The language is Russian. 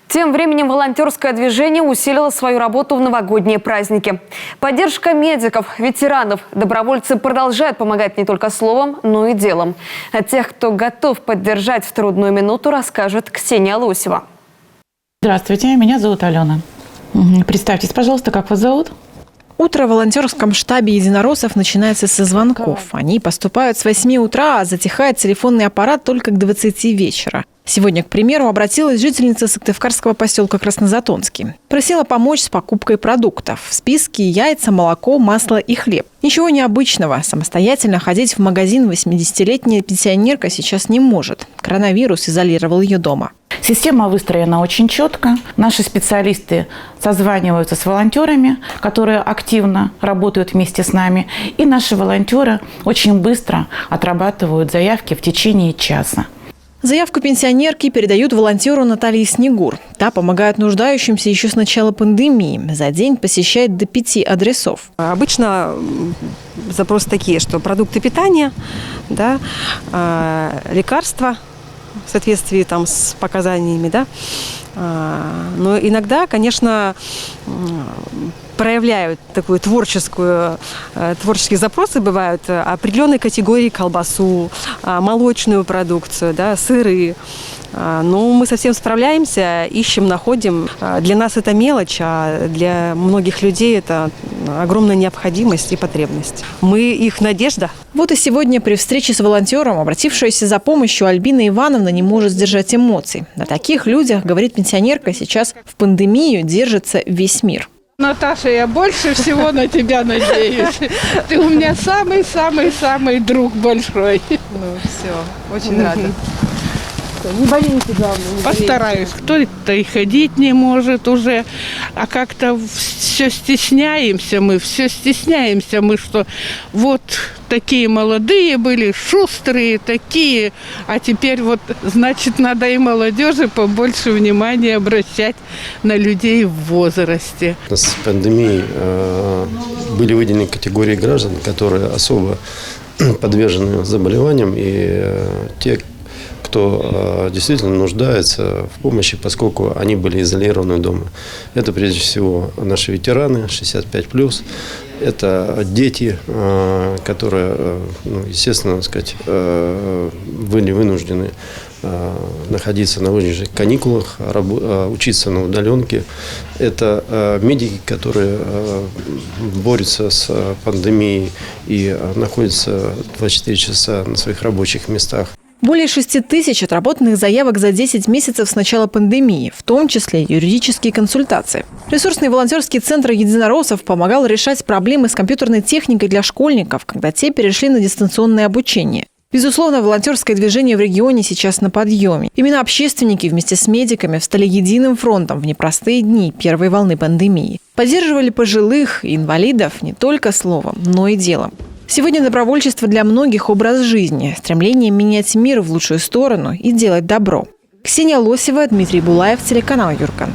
Тем временем волонтерское движение усилило свою работу в новогодние праздники. Поддержка медиков, ветеранов. Добровольцы продолжают помогать не только словом, но и делом. О тех, кто готов поддержать в трудную минуту, расскажет Ксения Лосева. Здравствуйте, меня зовут Алена. Представьтесь, пожалуйста, как вас зовут? Утро в волонтерском штабе единороссов начинается со звонков. Они поступают с 8 утра, а затихает телефонный аппарат только к 20 вечера. Сегодня, к примеру, обратилась жительница сыктывкарского поселка Краснозатонский. Просила помочь с покупкой продуктов. В списке яйца, молоко, масло и хлеб. Ничего необычного. Самостоятельно ходить в магазин 80-летняя пенсионерка сейчас не может. Коронавирус изолировал ее дома. Система выстроена очень четко. Наши специалисты созваниваются с волонтерами, которые активно работают вместе с нами. И наши волонтеры очень быстро отрабатывают заявки в течение часа. Заявку пенсионерки передают волонтеру Наталье Снегур. Та помогает нуждающимся еще с начала пандемии. За день посещает до 5 адресов. Обычно запросы такие, что продукты питания, да, лекарства в соответствии там, с показаниями. Да. Но иногда, конечно, проявляют такую творческие запросы, бывают определенной категории: колбасу, молочную продукцию, да, сыры. Но мы совсем справляемся, ищем, находим. Для нас это мелочь, а для многих людей это огромная необходимость и потребность. Мы их надежда. Вот и сегодня при встрече с волонтером, обратившаяся за помощью, Альбина Ивановна не может сдержать эмоций. На таких людях, говорит пенсионерка, сейчас в пандемию держится весь мир. Наташа, я больше всего на тебя надеюсь. Ты у меня самый-самый-самый друг большой. Ну все, очень рада. Не болейте, главное. Постараюсь. Кто-то и ходить не может уже, а как-то все стесняемся мы, что вот такие молодые были, шустрые такие, а теперь вот, значит, надо и молодежи побольше внимания обращать на людей в возрасте. С пандемией были выделены категории граждан, которые особо подвержены заболеваниям, и те, кто действительно нуждается в помощи, поскольку они были изолированы дома. Это прежде всего наши ветераны 65+, это дети, которые, естественно, сказать, были вынуждены находиться на вынужденных каникулах, учиться на удаленке. Это медики, которые борются с пандемией и находятся 24 часа на своих рабочих местах. Более 6 тысяч отработанных заявок за 10 месяцев с начала пандемии, в том числе юридические консультации. Ресурсный волонтерский центр единороссов помогал решать проблемы с компьютерной техникой для школьников, когда те перешли на дистанционное обучение. Безусловно, волонтерское движение в регионе сейчас на подъеме. Именно общественники вместе с медиками встали единым фронтом в непростые дни первой волны пандемии. Поддерживали пожилых и инвалидов не только словом, но и делом. Сегодня добровольчество для многих – образ жизни, стремление менять мир в лучшую сторону и делать добро. Ксения Лосева, Дмитрий Булаев, телеканал Юркан.